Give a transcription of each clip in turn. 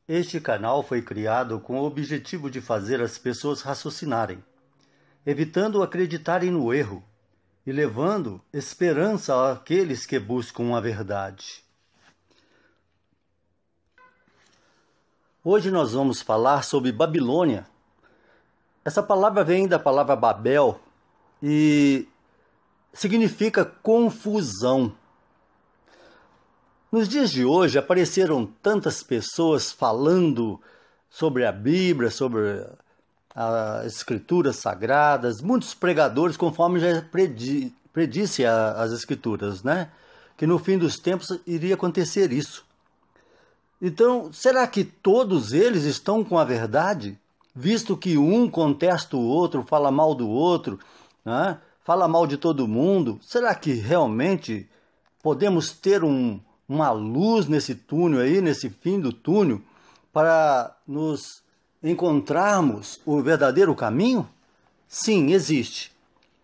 Este canal foi criado com o objetivo de fazer as pessoas raciocinarem, evitando acreditarem no erro e levando esperança àqueles que buscam a verdade. Hoje nós vamos falar sobre Babilônia. Essa palavra vem da palavra Babel e significa confusão. Nos dias de hoje apareceram tantas pessoas falando sobre a Bíblia, sobre as Escrituras Sagradas, muitos pregadores, conforme já predisse as Escrituras, né? Que no fim dos tempos iria acontecer isso. Então, será que todos eles estão com a verdade? Visto que um contesta o outro, fala mal do outro, né? Fala mal de todo mundo, será que realmente podemos ter uma luz nesse túnel aí, nesse fim do túnel, para nos encontrarmos o verdadeiro caminho? Sim, existe.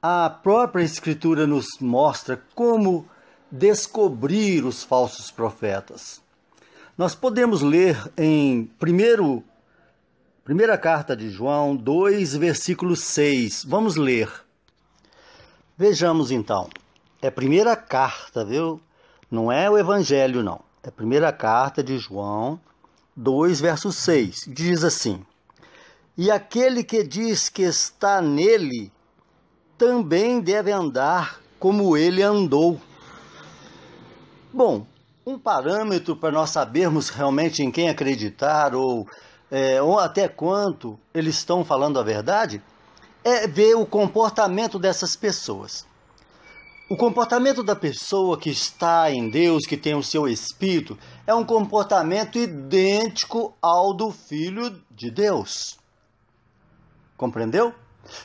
A própria Escritura nos mostra como descobrir os falsos profetas. Nós podemos ler em primeira carta de João 2, versículo 6. Vamos ler. Vejamos então. É a primeira carta, viu? Não é o Evangelho, não. É a primeira carta de João 2, verso 6. Diz assim: E aquele que diz que está nele, também deve andar como ele andou. Bom, um parâmetro para nós sabermos realmente em quem acreditar ou até quanto eles estão falando a verdade, é ver o comportamento dessas pessoas. O comportamento da pessoa que está em Deus, que tem o seu Espírito, é um comportamento idêntico ao do Filho de Deus. Compreendeu?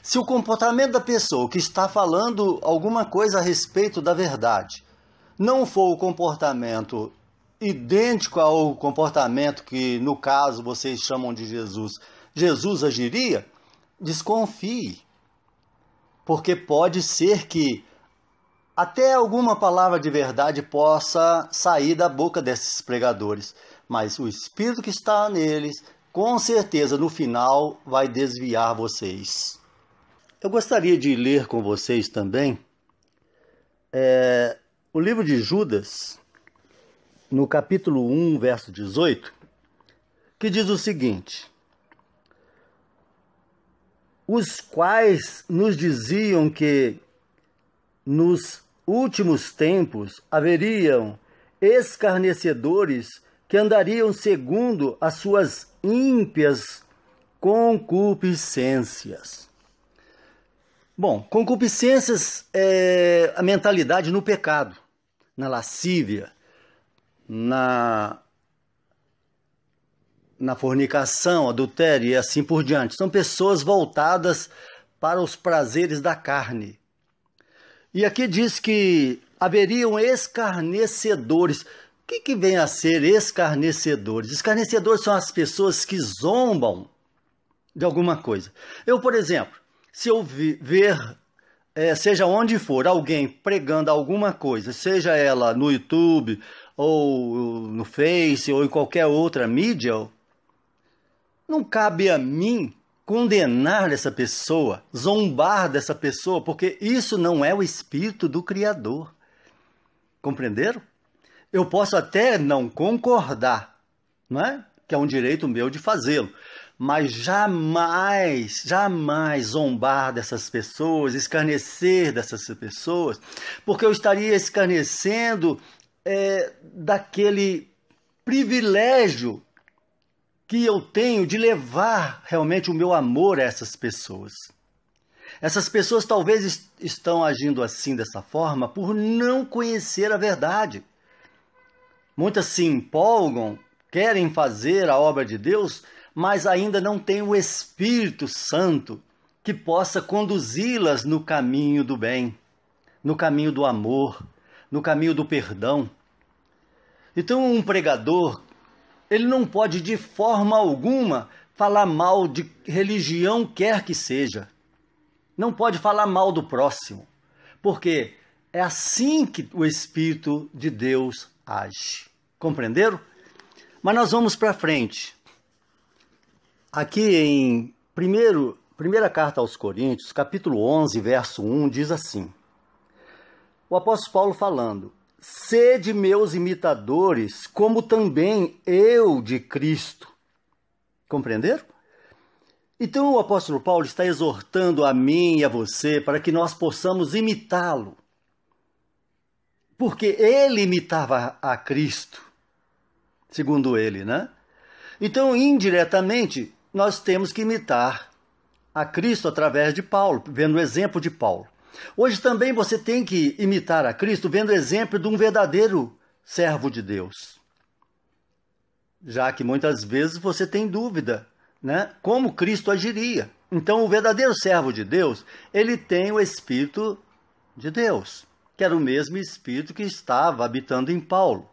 Se o comportamento da pessoa que está falando alguma coisa a respeito da verdade não for o comportamento idêntico ao comportamento que, no caso, vocês chamam de Jesus agiria, desconfie. Porque pode ser que até alguma palavra de verdade possa sair da boca desses pregadores. Mas o Espírito que está neles, com certeza, no final, vai desviar vocês. Eu gostaria de ler com vocês também o livro de Judas, no capítulo 1, verso 18, que diz o seguinte: os quais nos diziam que nos últimos tempos haveriam escarnecedores que andariam segundo as suas ímpias concupiscências. Bom, concupiscências é a mentalidade no pecado, na lascívia, na fornicação, adultério e assim por diante. São pessoas voltadas para os prazeres da carne. E aqui diz que haveriam escarnecedores. O que vem a ser escarnecedores? Escarnecedores são as pessoas que zombam de alguma coisa. Eu, por exemplo, se eu ver, seja onde for, alguém pregando alguma coisa, seja ela no YouTube, ou no Face, ou em qualquer outra mídia, não cabe a mim condenar essa pessoa, zombar dessa pessoa, porque isso não é o Espírito do Criador. Compreenderam? Eu posso até não concordar, não é? Que é um direito meu de fazê-lo, mas jamais, jamais zombar dessas pessoas, escarnecer dessas pessoas, porque eu estaria escarnecendo daquele privilégio que eu tenho de levar realmente o meu amor a essas pessoas. Essas pessoas talvez estão agindo assim, dessa forma, por não conhecer a verdade. Muitas se empolgam, querem fazer a obra de Deus, mas ainda não têm o Espírito Santo que possa conduzi-las no caminho do bem, no caminho do amor, no caminho do perdão. Então, um pregador, ele não pode de forma alguma falar mal de religião quer que seja. Não pode falar mal do próximo, porque é assim que o Espírito de Deus age. Compreenderam? Mas nós vamos para frente. Aqui em primeira carta aos Coríntios, capítulo 11, verso 1, diz assim: o apóstolo Paulo falando: sede meus imitadores, como também eu de Cristo. Compreenderam? Então o apóstolo Paulo está exortando a mim e a você para que nós possamos imitá-lo. Porque ele imitava a Cristo, segundo ele, né? Então, indiretamente, nós temos que imitar a Cristo através de Paulo, vendo o exemplo de Paulo. Hoje também você tem que imitar a Cristo vendo o exemplo de um verdadeiro servo de Deus. Já que muitas vezes você tem dúvida, né? Como Cristo agiria. Então, o verdadeiro servo de Deus, ele tem o Espírito de Deus, que era o mesmo Espírito que estava habitando em Paulo.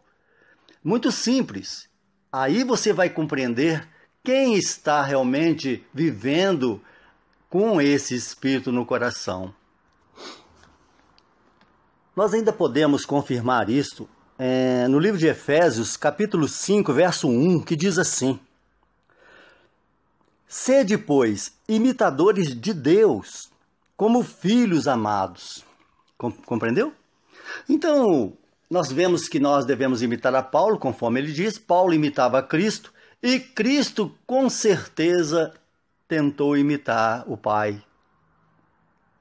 Muito simples. Aí você vai compreender quem está realmente vivendo com esse Espírito no coração. Nós ainda podemos confirmar isto no livro de Efésios, capítulo 5, verso 1, que diz assim: sede, pois, imitadores de Deus, como filhos amados. Compreendeu? Então, nós vemos que nós devemos imitar a Paulo, conforme ele diz. Paulo imitava a Cristo, e Cristo, com certeza, tentou imitar o Pai,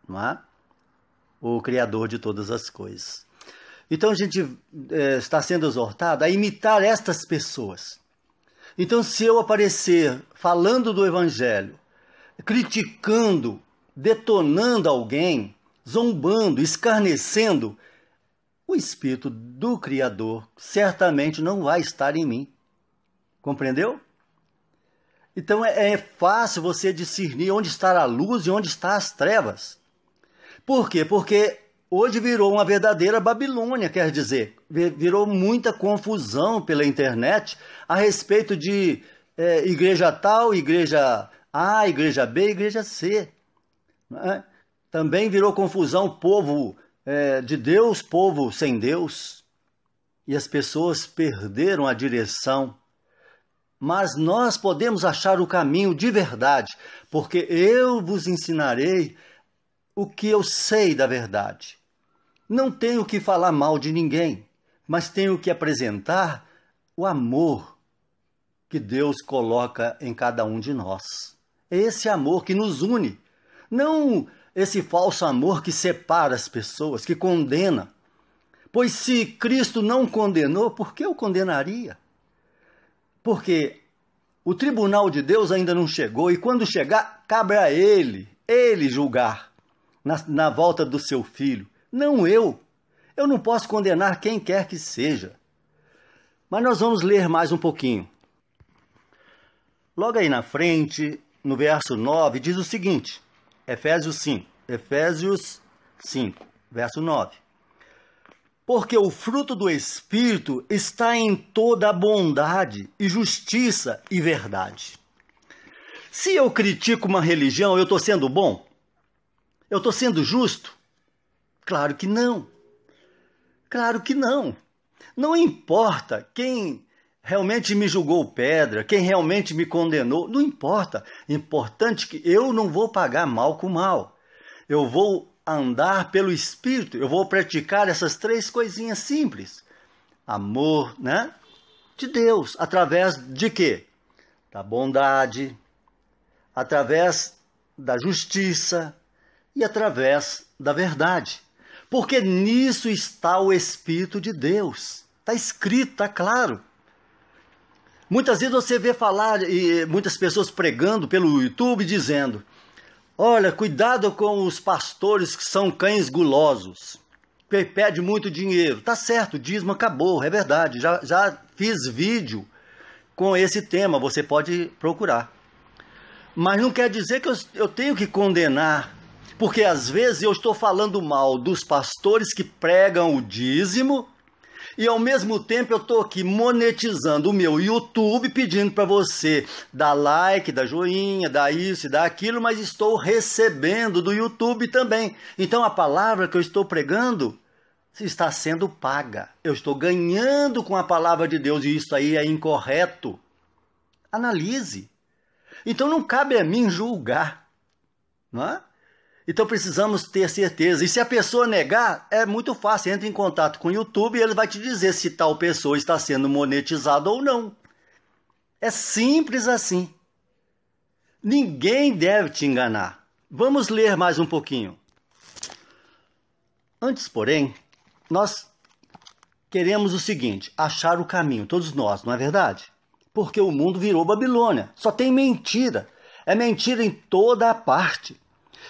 não é? O Criador de todas as coisas. Então, a gente está sendo exortado a imitar estas pessoas. Então, se eu aparecer falando do Evangelho, criticando, detonando alguém, zombando, escarnecendo, o Espírito do Criador certamente não vai estar em mim. Compreendeu? Então é fácil você discernir onde está a luz e onde está as trevas. Por quê? Porque hoje virou uma verdadeira Babilônia, quer dizer, virou muita confusão pela internet a respeito de igreja tal, igreja A, igreja B, igreja C. Né? Também virou confusão povo de Deus, povo sem Deus. E as pessoas perderam a direção. Mas nós podemos achar o caminho de verdade, porque eu vos ensinarei o que eu sei da verdade. Não tenho que falar mal de ninguém, mas tenho que apresentar o amor que Deus coloca em cada um de nós. É esse amor que nos une, não esse falso amor que separa as pessoas, que condena. Pois se Cristo não condenou, por que eu condenaria? Porque o tribunal de Deus ainda não chegou, e quando chegar, cabe a Ele julgar na volta do seu Filho, não eu. Eu não posso condenar quem quer que seja. Mas nós vamos ler mais um pouquinho. Logo aí na frente, no verso 9, diz o seguinte, Efésios 5, verso 9. Porque o fruto do Espírito está em toda a bondade e justiça e verdade. Se eu critico uma religião, eu estou sendo bom? Eu estou sendo justo? Claro que não. Claro que não. Não importa quem realmente me julgou pedra, quem realmente me condenou, não importa. Importante que eu não vou pagar mal com mal. Eu vou andar pelo Espírito, eu vou praticar essas três coisinhas simples. Amor, né? De Deus, através de quê? Da bondade, através da justiça e através da verdade. Porque nisso está o Espírito de Deus. Está escrito, está claro. Muitas vezes você vê falar, e muitas pessoas pregando pelo YouTube dizendo: olha, cuidado com os pastores que são cães gulosos, pede muito dinheiro. Tá certo, o dízimo acabou, é verdade. Já fiz vídeo com esse tema, você pode procurar. Mas não quer dizer que eu tenho que condenar, porque às vezes eu estou falando mal dos pastores que pregam o dízimo, e ao mesmo tempo eu estou aqui monetizando o meu YouTube, pedindo para você dar like, dar joinha, dar isso e dar aquilo, mas estou recebendo do YouTube também. Então a palavra que eu estou pregando está sendo paga. Eu estou ganhando com a palavra de Deus e isso aí é incorreto. Analise. Então não cabe a mim julgar, não é? Então precisamos ter certeza. E se a pessoa negar, é muito fácil. Entra em contato com o YouTube e ele vai te dizer se tal pessoa está sendo monetizada ou não. É simples assim. Ninguém deve te enganar. Vamos ler mais um pouquinho. Antes, porém, nós queremos o seguinte, achar o caminho, todos nós, não é verdade? Porque o mundo virou Babilônia. Só tem mentira. É mentira em toda a parte.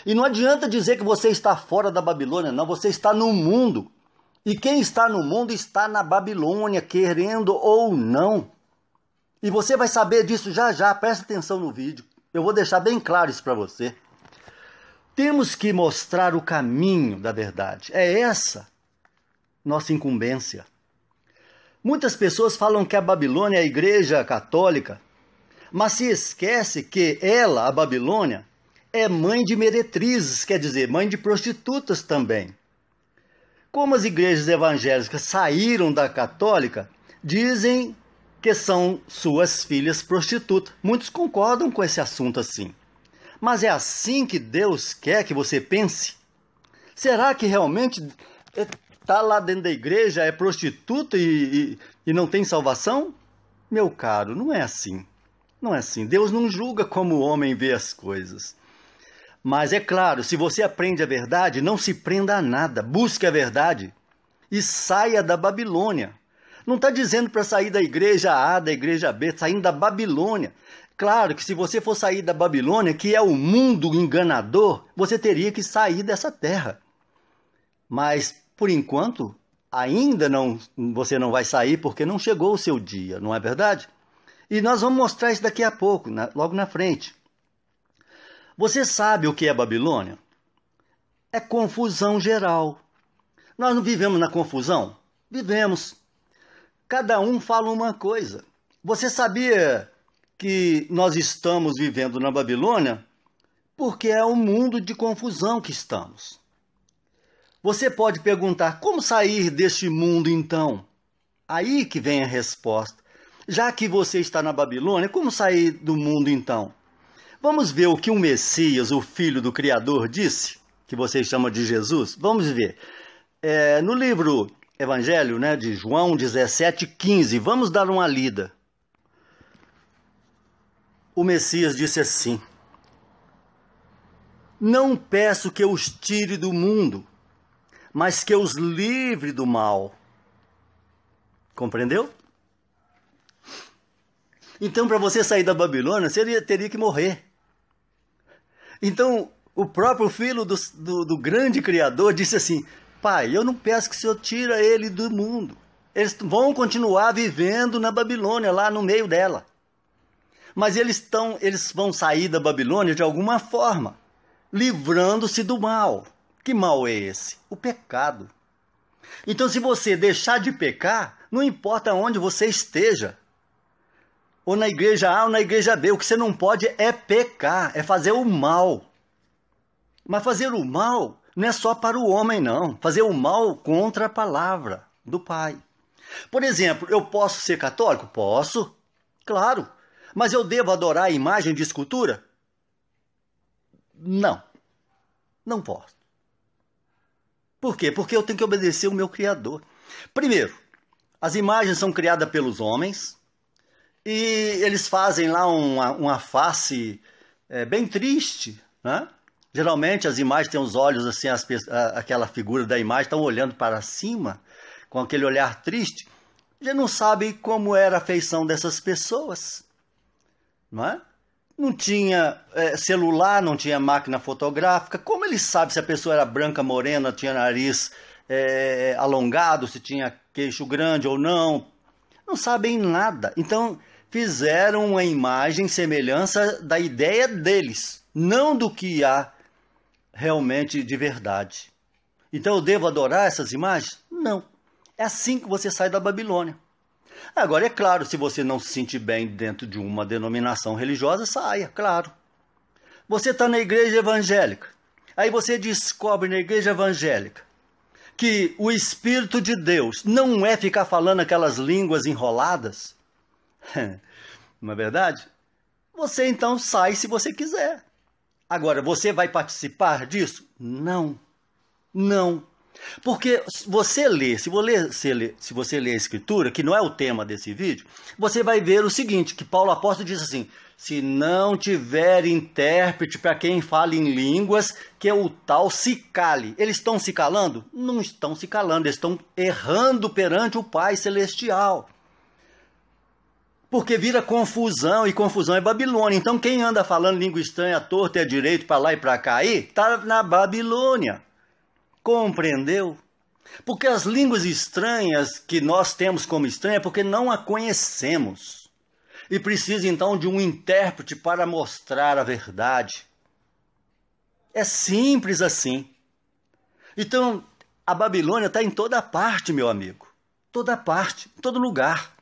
E não adianta dizer que você está fora da Babilônia, não. Você está no mundo. E quem está no mundo está na Babilônia, querendo ou não. E você vai saber disso já já. Presta atenção no vídeo. Eu vou deixar bem claro isso para você. Temos que mostrar o caminho da verdade. É essa nossa incumbência. Muitas pessoas falam que a Babilônia é a igreja católica, mas se esquece que ela, a Babilônia, é mãe de meretrizes, quer dizer, mãe de prostitutas também. Como as igrejas evangélicas saíram da católica, dizem que são suas filhas prostitutas. Muitos concordam com esse assunto assim. Mas é assim que Deus quer que você pense? Será que realmente está lá dentro da igreja, é prostituta e não tem salvação? Meu caro, não é assim. Não é assim. Deus não julga como o homem vê as coisas. Mas é claro, se você aprende a verdade, não se prenda a nada. Busque a verdade e saia da Babilônia. Não está dizendo para sair da igreja A, da igreja B, saindo da Babilônia. Claro que se você for sair da Babilônia, que é o mundo enganador, você teria que sair dessa terra. Mas, por enquanto, ainda não, você não vai sair porque não chegou o seu dia, não é verdade? E nós vamos mostrar isso daqui a pouco, logo na frente. Você sabe o que é Babilônia? É confusão geral. Nós não vivemos na confusão? Vivemos. Cada um fala uma coisa. Você sabia que nós estamos vivendo na Babilônia? Porque é um mundo de confusão que estamos. Você pode perguntar, como sair deste mundo então? Aí que vem a resposta. Já que você está na Babilônia, como sair do mundo então? Vamos ver o que o Messias, o Filho do Criador, disse, que vocês chamam de Jesus? Vamos ver. No livro Evangelho, de João 17:15, vamos dar uma lida. O Messias disse assim: não peço que eu os tire do mundo, mas que os livre do mal. Compreendeu? Então, para você sair da Babilônia, você teria que morrer. Então, o próprio filho do grande Criador disse assim: Pai, eu não peço que o Senhor tire ele do mundo. Eles vão continuar vivendo na Babilônia, lá no meio dela. Mas eles vão sair da Babilônia de alguma forma, livrando-se do mal. Que mal é esse? O pecado. Então, se você deixar de pecar, não importa onde você esteja, ou na igreja A ou na igreja B, o que você não pode é pecar, é fazer o mal. Mas fazer o mal não é só para o homem, não. Fazer o mal contra a palavra do Pai. Por exemplo, eu posso ser católico? Posso, claro. Mas eu devo adorar a imagem de escultura? Não, não posso. Por quê? Porque eu tenho que obedecer o meu Criador. Primeiro, as imagens são criadas pelos homens e eles fazem lá uma face bem triste, né? Geralmente as imagens têm os olhos assim, aquela figura da imagem estão olhando para cima, com aquele olhar triste. Já não sabe como era a feição dessas pessoas, não é? Não tinha celular, não tinha máquina fotográfica. Como ele sabe se a pessoa era branca, morena, tinha nariz alongado, se tinha queixo grande ou não? Não sabem nada. Então fizeram uma imagem semelhança da ideia deles, não do que há realmente de verdade. Então eu devo adorar essas imagens? Não. É assim que você sai da Babilônia. Agora, é claro, se você não se sentir bem dentro de uma denominação religiosa, saia, claro. Você está na igreja evangélica. Aí você descobre na igreja evangélica que o Espírito de Deus não é ficar falando aquelas línguas enroladas. Não é verdade? você então sai se você quiser. Agora, você vai participar disso? Não, não. Porque você lê, se você lê a Escritura, que não é o tema desse vídeo, você vai ver o seguinte, que Paulo apóstolo diz assim, se não tiver intérprete para quem fala em línguas, que é o tal se cale. Eles estão se calando? Não estão se calando, eles estão errando perante o Pai Celestial. Porque vira confusão, e confusão é Babilônia. Então quem anda falando língua estranha à torta e à direita, para lá e para cá, aí, está na Babilônia. Compreendeu? Porque as línguas estranhas que nós temos como estranha é porque não a conhecemos. E precisa então de um intérprete para mostrar a verdade. É simples assim. Então, a Babilônia está em toda parte, meu amigo. Toda parte, em todo lugar.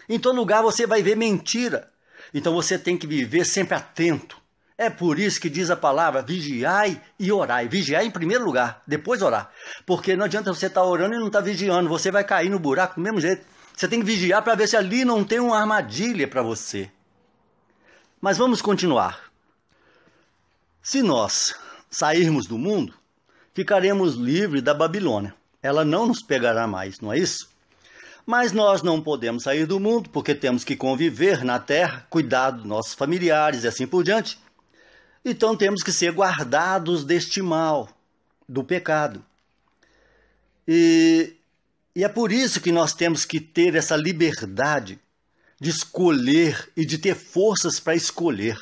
Em todo lugar você vai ver mentira. Então você tem que viver sempre atento. É por isso que diz a palavra, vigiai e orai. Vigiai em primeiro lugar, depois orar. Porque não adianta você estar orando e não estar vigiando. Você vai cair no buraco do mesmo jeito. Você tem que vigiar para ver se ali não tem uma armadilha para você. Mas vamos continuar. Se nós sairmos do mundo, ficaremos livres da Babilônia. Ela não nos pegará mais, não é isso? Mas nós não podemos sair do mundo porque temos que conviver na terra, cuidar dos nossos familiares e assim por diante. Então temos que ser guardados deste mal, do pecado. E é por isso que nós temos que ter essa liberdade de escolher e de ter forças para escolher.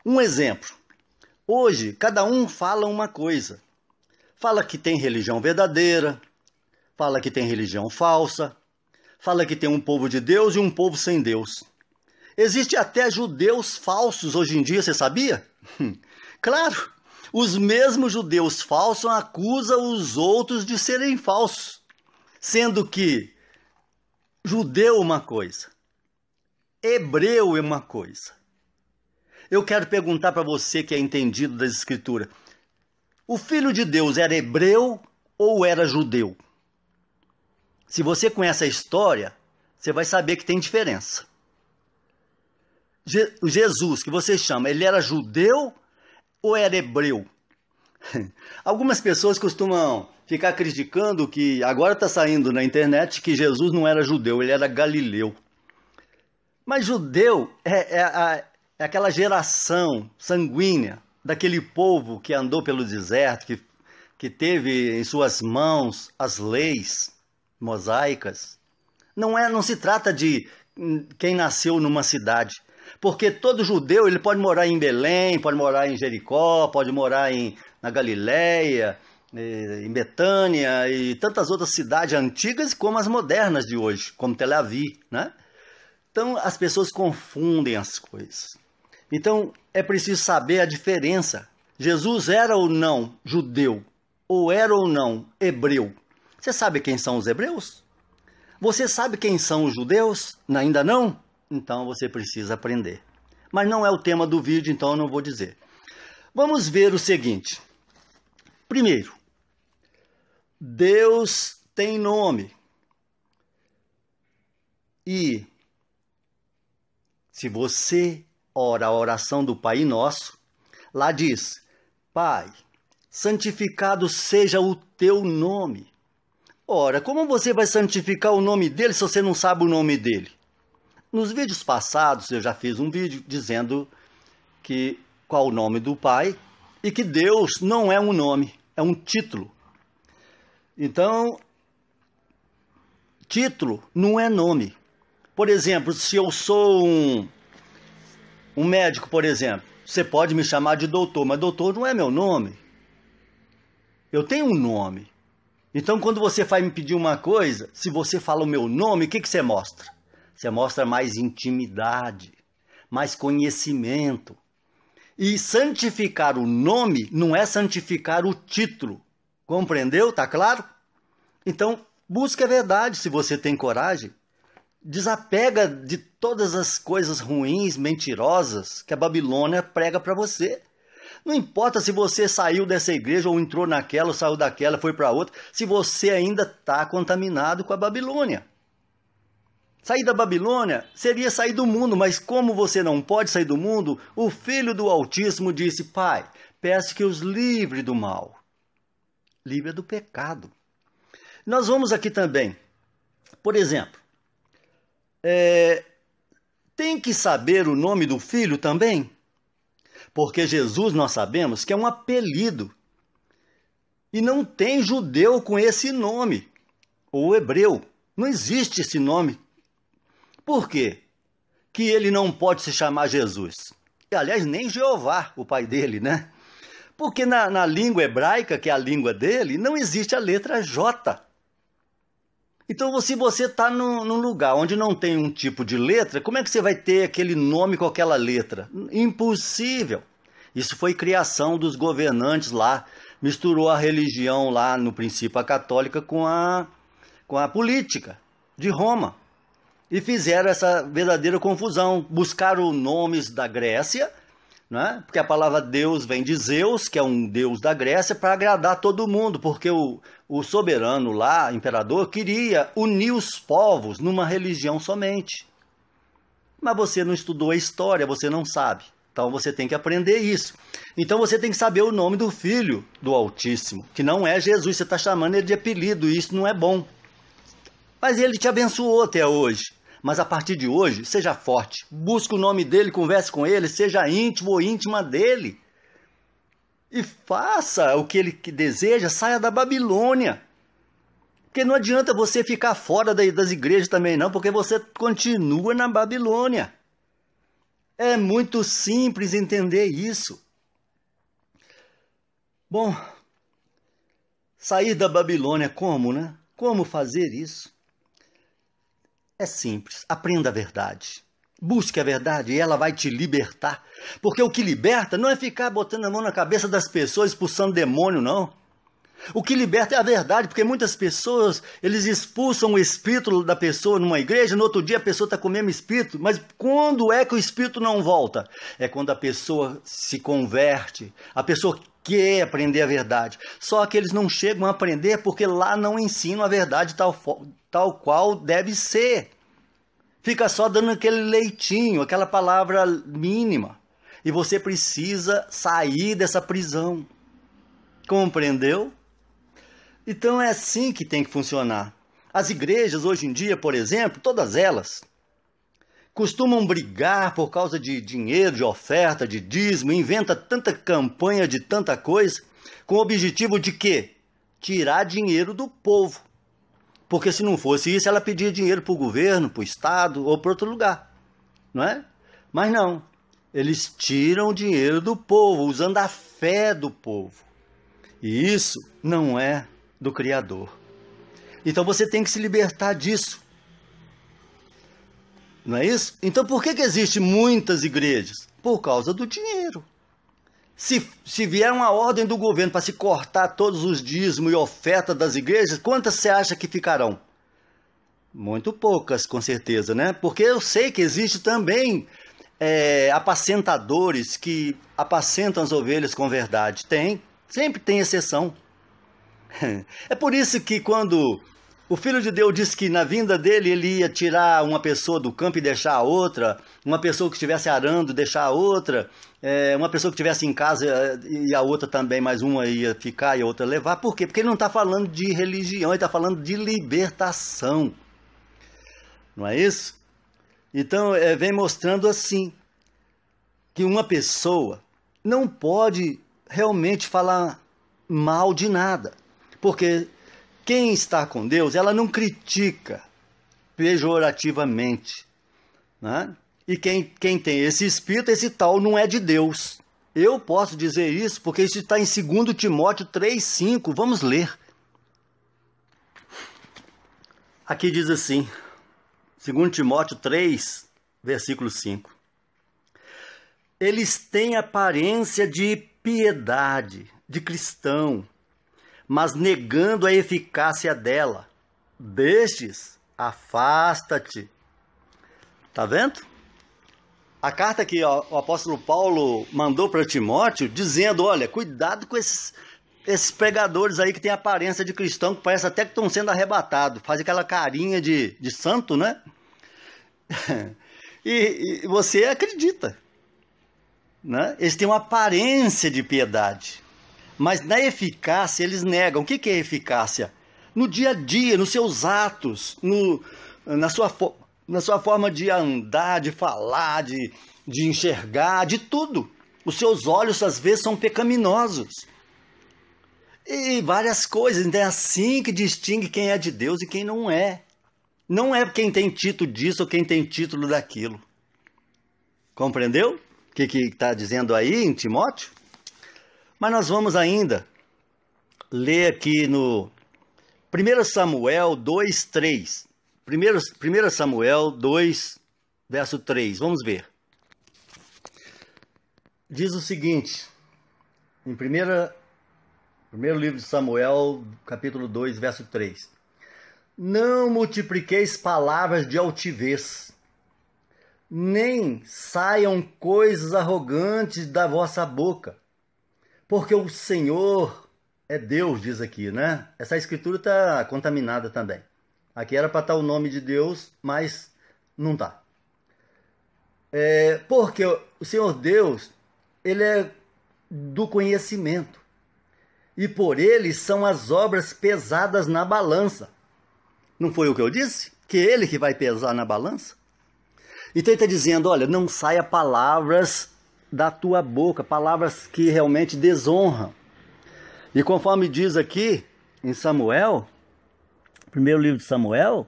Um exemplo. Hoje, cada um fala uma coisa. Fala que tem religião verdadeira, fala que tem religião falsa, fala que tem um povo de Deus e um povo sem Deus. Existe até judeus falsos hoje em dia, você sabia? Claro, os mesmos judeus falsos acusam os outros de serem falsos. Sendo que judeu é uma coisa, hebreu é uma coisa. Eu quero perguntar para você que é entendido das Escrituras. O Filho de Deus era hebreu ou era judeu? Se você conhece a história, você vai saber que tem diferença. Jesus, que você chama, ele era judeu ou era hebreu? Algumas pessoas costumam ficar criticando que agora está saindo na internet que Jesus não era judeu, ele era galileu. Mas judeu é aquela geração sanguínea daquele povo que andou pelo deserto, que teve em suas mãos as leis mosaicas. Não se trata de quem nasceu numa cidade. Porque todo judeu ele pode morar em Belém, pode morar em Jericó, pode morar na Galileia, em Betânia e tantas outras cidades antigas como as modernas de hoje, como Tel Aviv, né? Então as pessoas confundem as coisas. Então é preciso saber a diferença. Jesus era ou não judeu? Ou era ou não hebreu? Você sabe quem são os hebreus? Você sabe quem são os judeus? Ainda não? Então você precisa aprender. Mas não é o tema do vídeo, então eu não vou dizer. Vamos ver o seguinte. Primeiro, Deus tem nome. E se você ora a oração do Pai Nosso, lá diz, Pai, santificado seja o teu nome. Ora, como você vai santificar o nome dele se você não sabe o nome dele? Nos vídeos passados eu já fiz um vídeo dizendo qual o nome do Pai e que Deus não é um nome, é um título. Então, título não é nome. Por exemplo, se eu sou um médico, por exemplo, você pode me chamar de doutor, mas doutor não é meu nome. Eu tenho um nome. Então, quando você vai me pedir uma coisa, se você fala o meu nome, o que você mostra? Você mostra mais intimidade, mais conhecimento. E santificar o nome não é santificar o título. Compreendeu? Tá claro? Então, busque a verdade se você tem coragem. Desapega de todas as coisas ruins, mentirosas que a Babilônia prega para você. Não importa se você saiu dessa igreja ou entrou naquela, ou saiu daquela, foi para outra, se você ainda está contaminado com a Babilônia. Sair da Babilônia seria sair do mundo, mas como você não pode sair do mundo, o Filho do Altíssimo disse: Pai, peço que os livre do mal. Livre do pecado. Nós vamos aqui também, por exemplo, tem que saber o nome do filho também, porque Jesus nós sabemos que é um apelido, e não tem judeu com esse nome, ou hebreu, não existe esse nome. Por quê? Que ele não pode se chamar Jesus. E, aliás, nem Jeová, o pai dele, né? Porque na língua hebraica, que é a língua dele, não existe a letra J. Então, se você está num lugar onde não tem um tipo de letra, como é que você vai ter aquele nome com aquela letra? Impossível. Isso foi criação dos governantes lá. Misturou a religião lá, no princípio, a católica, com a política de Roma. E fizeram essa verdadeira confusão. Buscaram nomes da Grécia, né? Porque a palavra Deus vem de Zeus, que é um deus da Grécia, para agradar todo mundo, porque o soberano lá, imperador, queria unir os povos numa religião somente. Mas você não estudou a história, você não sabe. Então você tem que aprender isso. Então você tem que saber o nome do Filho do Altíssimo, que não é Jesus, você está chamando ele de apelido, e isso não é bom. Mas ele te abençoou até hoje. Mas a partir de hoje, seja forte, busque o nome dele, converse com ele, seja íntimo ou íntima dele. E faça o que ele deseja, saia da Babilônia. Porque não adianta você ficar fora das igrejas também não, porque você continua na Babilônia. É muito simples entender isso. Bom, sair da Babilônia como, né? Como fazer isso? É simples, aprenda a verdade. Busque a verdade e ela vai te libertar. Porque o que liberta não é ficar botando a mão na cabeça das pessoas, expulsando demônio, não. O que liberta é a verdade, porque muitas pessoas, eles expulsam o espírito da pessoa numa igreja, no outro dia a pessoa está com o mesmo espírito, mas quando é que o espírito não volta? É quando a pessoa se converte, a pessoa quer aprender a verdade. Só que eles não chegam a aprender porque lá não ensinam a verdade tal qual deve ser. Fica só dando aquele leitinho, aquela palavra mínima. E você precisa sair dessa prisão. Compreendeu? Então é assim que tem que funcionar. As igrejas hoje em dia, por exemplo, todas elas, costumam brigar por causa de dinheiro, de oferta, de dízimo, inventa tanta campanha de tanta coisa, com o objetivo de quê? Tirar dinheiro do povo. Porque se não fosse isso, ela pedia dinheiro para o governo, para o Estado ou para outro lugar, não é? Mas não, eles tiram o dinheiro do povo, usando a fé do povo. E isso não é do Criador. Então você tem que se libertar disso. Não é isso? Então por que existem muitas igrejas? Por causa do dinheiro. Se vier uma ordem do governo para se cortar todos os dízimos e oferta das igrejas, quantas você acha que ficarão? Muito poucas, com certeza, né? Porque eu sei que existe também apacentadores que apacentam as ovelhas com verdade. Sempre tem exceção. É por isso que quando o Filho de Deus disse que na vinda dele ele ia tirar uma pessoa do campo e deixar a outra, uma pessoa que estivesse arando deixar a outra, uma pessoa que estivesse em casa e a outra também, mas uma ia ficar e a outra levar. Por quê? Porque ele não está falando de religião, ele está falando de libertação. Não é isso? Então, vem mostrando assim, que uma pessoa não pode realmente falar mal de nada. Porque quem está com Deus, ela não critica pejorativamente, né? E quem tem esse espírito, esse tal não é de Deus. Eu posso dizer isso porque isso está em 2 Timóteo 3,5. Vamos ler. Aqui diz assim, 2 Timóteo 3, versículo 5. Eles têm aparência de piedade, de cristão, mas negando a eficácia dela. Destes, afasta-te. Tá vendo? A carta que o apóstolo Paulo mandou para Timóteo, dizendo, olha, cuidado com esses pregadores aí que tem aparência de cristão, que parece até que estão sendo arrebatados. Faz aquela carinha de santo, né? E você acredita, né? Eles têm uma aparência de piedade, mas na eficácia eles negam. O que é eficácia? No dia a dia, nos seus atos, na sua forma de andar, de falar, de enxergar, de tudo. Os seus olhos às vezes são pecaminosos. E várias coisas. Então é assim que distingue quem é de Deus e quem não é. Não é quem tem título disso ou quem tem título daquilo. Compreendeu? O que está dizendo aí em Timóteo? Mas nós vamos ainda ler aqui no 1 Samuel 2, 3. 1 Samuel 2, verso 3. Vamos ver. Diz o seguinte, em primeiro livro de Samuel, capítulo 2, verso 3. Não multipliqueis palavras de altivez, nem saiam coisas arrogantes da vossa boca, porque o Senhor é Deus, diz aqui, né? Essa escritura está contaminada também. Aqui era para estar o nome de Deus, mas não está. Porque o Senhor Deus, Ele é do conhecimento, e por Ele são as obras pesadas na balança. Não foi o que eu disse? Que é Ele que vai pesar na balança? Então Ele está dizendo, olha, não saia palavras da tua boca, palavras que realmente desonram. E conforme diz aqui em Samuel, primeiro livro de Samuel,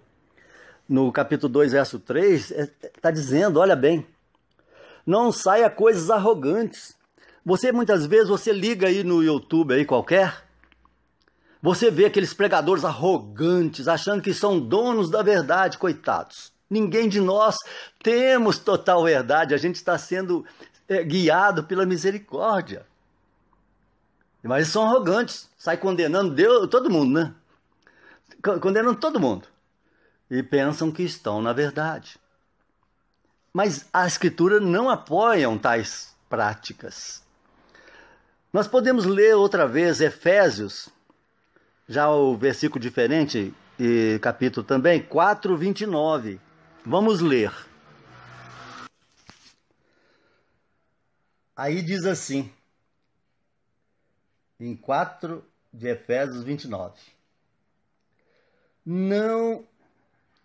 no capítulo 2, verso 3, está dizendo, olha bem, não saia coisas arrogantes. Muitas vezes, você liga aí no YouTube aí qualquer, você vê aqueles pregadores arrogantes, achando que são donos da verdade, coitados. Ninguém de nós temos total verdade, a gente está sendo guiado pela misericórdia. Mas eles são arrogantes, saem condenando Deus, todo mundo, né? Condenando todo mundo. E pensam que estão na verdade. Mas a Escritura não apoia tais práticas. Nós podemos ler outra vez Efésios, já o versículo diferente, e capítulo também, 4:29. Vamos ler. Aí diz assim, em 4 de Efésios 29.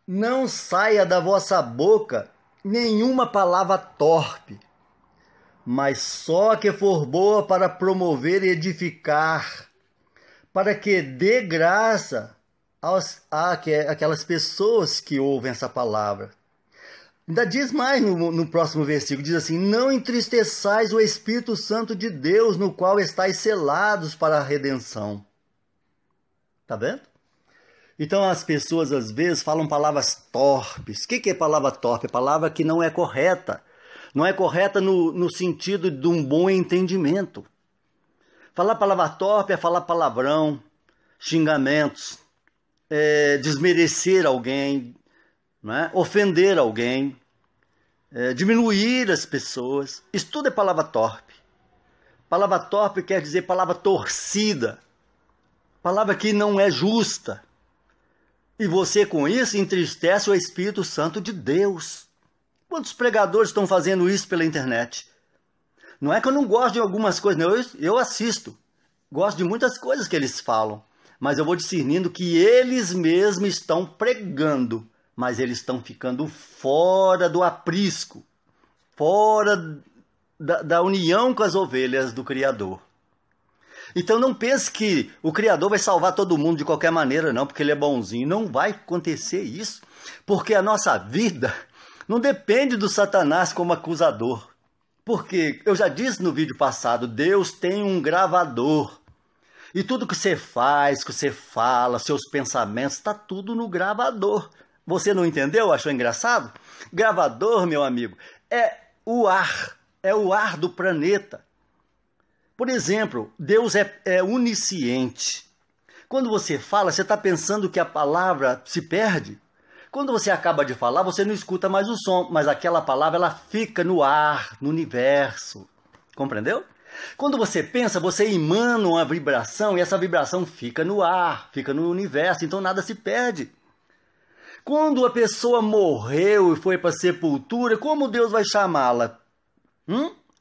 Não saia da vossa boca nenhuma palavra torpe, mas só a que for boa para promover e edificar, para que dê graça àquelas pessoas que ouvem essa palavra. Ainda diz mais no próximo versículo, diz assim, não entristeçais o Espírito Santo de Deus, no qual estáis selados para a redenção. Tá vendo? Então as pessoas às vezes falam palavras torpes. O que é palavra torpe? É palavra que não é correta. Não é correta no sentido de um bom entendimento. Falar palavra torpe é falar palavrão, xingamentos, desmerecer alguém, né? Ofender alguém, diminuir as pessoas. Isso tudo é palavra torpe. Palavra torpe quer dizer palavra torcida, palavra que não é justa. E você com isso entristece o Espírito Santo de Deus. Quantos pregadores estão fazendo isso pela internet? Não é que eu não gosto de algumas coisas, não. Eu assisto. Gosto de muitas coisas que eles falam. Mas eu vou discernindo que eles mesmos estão pregando. Mas eles estão ficando fora do aprisco. Fora da união com as ovelhas do Criador. Então não pense que o Criador vai salvar todo mundo de qualquer maneira, não, porque Ele é bonzinho. Não vai acontecer isso, porque a nossa vida não depende do Satanás como acusador. Porque, eu já disse no vídeo passado, Deus tem um gravador. E tudo que você faz, que você fala, seus pensamentos, está tudo no gravador. Você não entendeu? Achou engraçado? Gravador, meu amigo, é o ar do planeta. Por exemplo, Deus é onisciente. Quando você fala, você está pensando que a palavra se perde? Quando você acaba de falar, você não escuta mais o som, mas aquela palavra ela fica no ar, no universo. Compreendeu? Quando você pensa, você emana uma vibração e essa vibração fica no ar, fica no universo, então nada se perde. Quando a pessoa morreu e foi para a sepultura, como Deus vai chamá-la?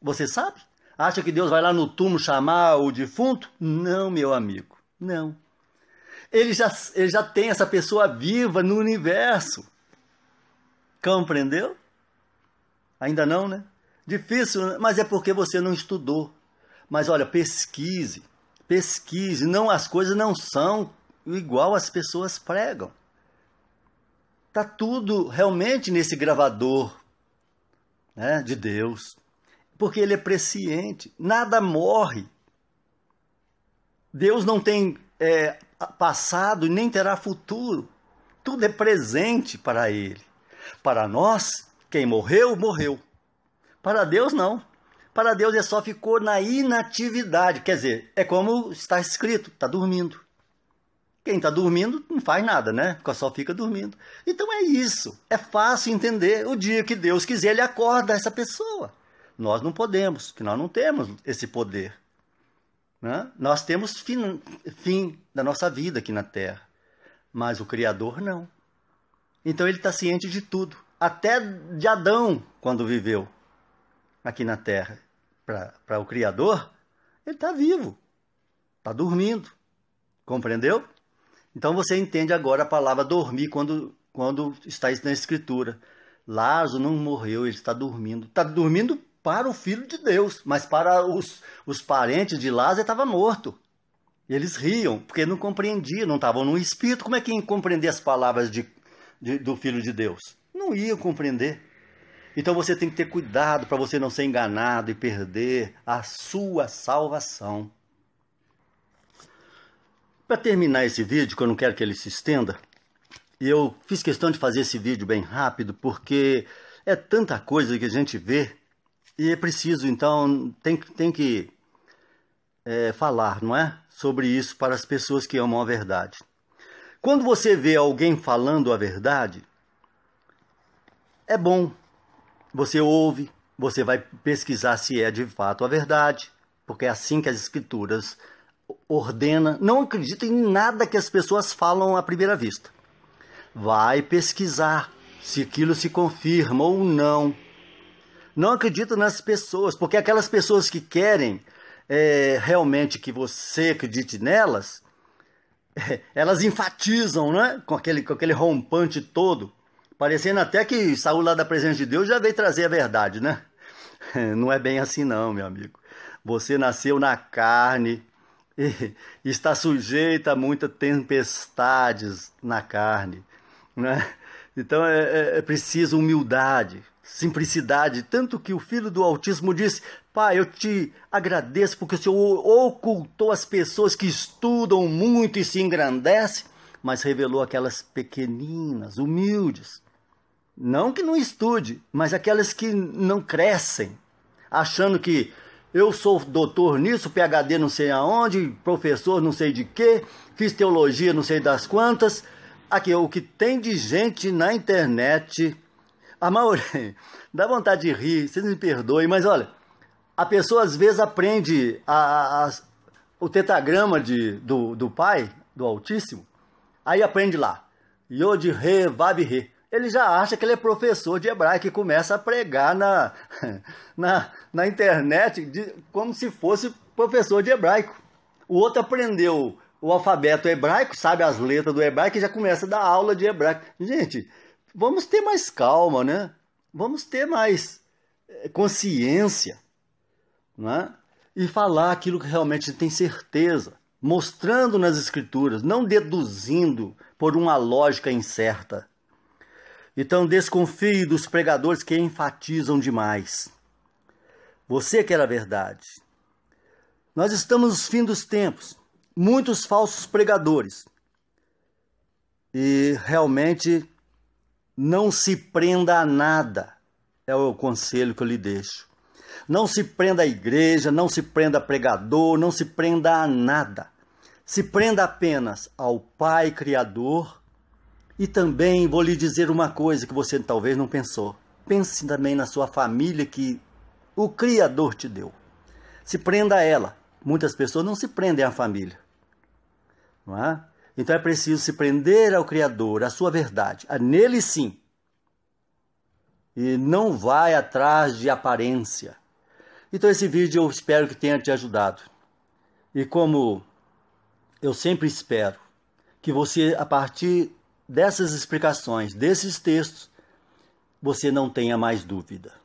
Você sabe? Acha que Deus vai lá no túmulo chamar o defunto? Não, meu amigo, não. Ele já tem essa pessoa viva no universo. Compreendeu? Ainda não, né? Difícil, né? Mas é porque você não estudou. Mas olha, pesquise. Não, as coisas não são igual as pessoas pregam. Está tudo realmente nesse gravador, né, de Deus. Porque ele é presciente. Nada morre. Deus não tem passado e nem terá futuro. Tudo é presente para ele. Para nós, quem morreu, morreu. Para Deus, não. Para Deus, ele só ficou na inatividade. Quer dizer, é como está escrito, está dormindo. Quem está dormindo não faz nada, né? Só fica dormindo. Então é isso. É fácil entender. O dia que Deus quiser, ele acorda essa pessoa. Nós não podemos, porque nós não temos esse poder. Né? Nós temos fim da nossa vida aqui na Terra. Mas o Criador não. Então ele está ciente de tudo. Até de Adão, quando viveu aqui na Terra. Para o Criador, ele está vivo. Está dormindo. Compreendeu? Então você entende agora a palavra dormir quando está isso na Escritura. Lázaro não morreu, ele está dormindo. Está dormindo para o Filho de Deus, mas para os parentes de Lázaro ele estava morto. E eles riam, porque não compreendiam, não estavam no Espírito. Como é que iam compreender as palavras do Filho de Deus? Não iam compreender. Então você tem que ter cuidado para você não ser enganado e perder a sua salvação. Para terminar esse vídeo, que eu não quero que ele se estenda, e eu fiz questão de fazer esse vídeo bem rápido, porque é tanta coisa que a gente vê, e é preciso, então, tem que falar, não é? Sobre isso para as pessoas que amam a verdade. Quando você vê alguém falando a verdade, é bom. Você ouve, você vai pesquisar se é de fato a verdade, porque é assim que as Escrituras ordena. Não acredita em nada que as pessoas falam à primeira vista. Vai pesquisar se aquilo se confirma ou não. Não acredita nas pessoas, porque aquelas pessoas que querem realmente que você acredite nelas, elas enfatizam, né? com aquele rompante todo, parecendo até que saiu lá da presença de Deus já veio trazer a verdade, né? Não é bem assim não, meu amigo. Você nasceu na carne e está sujeito a muitas tempestades na carne, né? Então é preciso humildade, simplicidade. Tanto que o filho do Altíssimo disse: Pai, eu te agradeço porque o Senhor ocultou as pessoas que estudam muito e se engrandecem, mas revelou aquelas pequeninas, humildes. Não que não estude, mas aquelas que não crescem, achando que eu sou doutor nisso, PhD não sei aonde, professor não sei de quê, fiz teologia não sei das quantas. Aqui, o que tem de gente na internet, a maioria, dá vontade de rir, vocês me perdoem, mas olha, a pessoa às vezes aprende o tetragrama do Pai, do Altíssimo, aí aprende lá, Yod, Re, Vav, Re. Ele já acha que ele é professor de hebraico e começa a pregar na internet como se fosse professor de hebraico. O outro aprendeu o alfabeto hebraico, sabe as letras do hebraico e já começa a dar aula de hebraico. Gente, vamos ter mais calma, né? Vamos ter mais consciência, né? E falar aquilo que realmente tem certeza, mostrando nas Escrituras, não deduzindo por uma lógica incerta. Então desconfie dos pregadores que enfatizam demais. Você quer a verdade. Nós estamos nos fins dos tempos. Muitos falsos pregadores. E realmente não se prenda a nada. É o conselho que eu lhe deixo. Não se prenda à igreja, não se prenda a pregador, não se prenda a nada. Se prenda apenas ao Pai Criador. E também vou lhe dizer uma coisa que você talvez não pensou. Pense também na sua família que o Criador te deu. Se prenda a ela. Muitas pessoas não se prendem à família. Não é? Então é preciso se prender ao Criador, à sua verdade, a nele sim. E não vai atrás de aparência. Então esse vídeo eu espero que tenha te ajudado. E como eu sempre espero, que você, a partir dessas explicações, desses textos, você não tenha mais dúvida.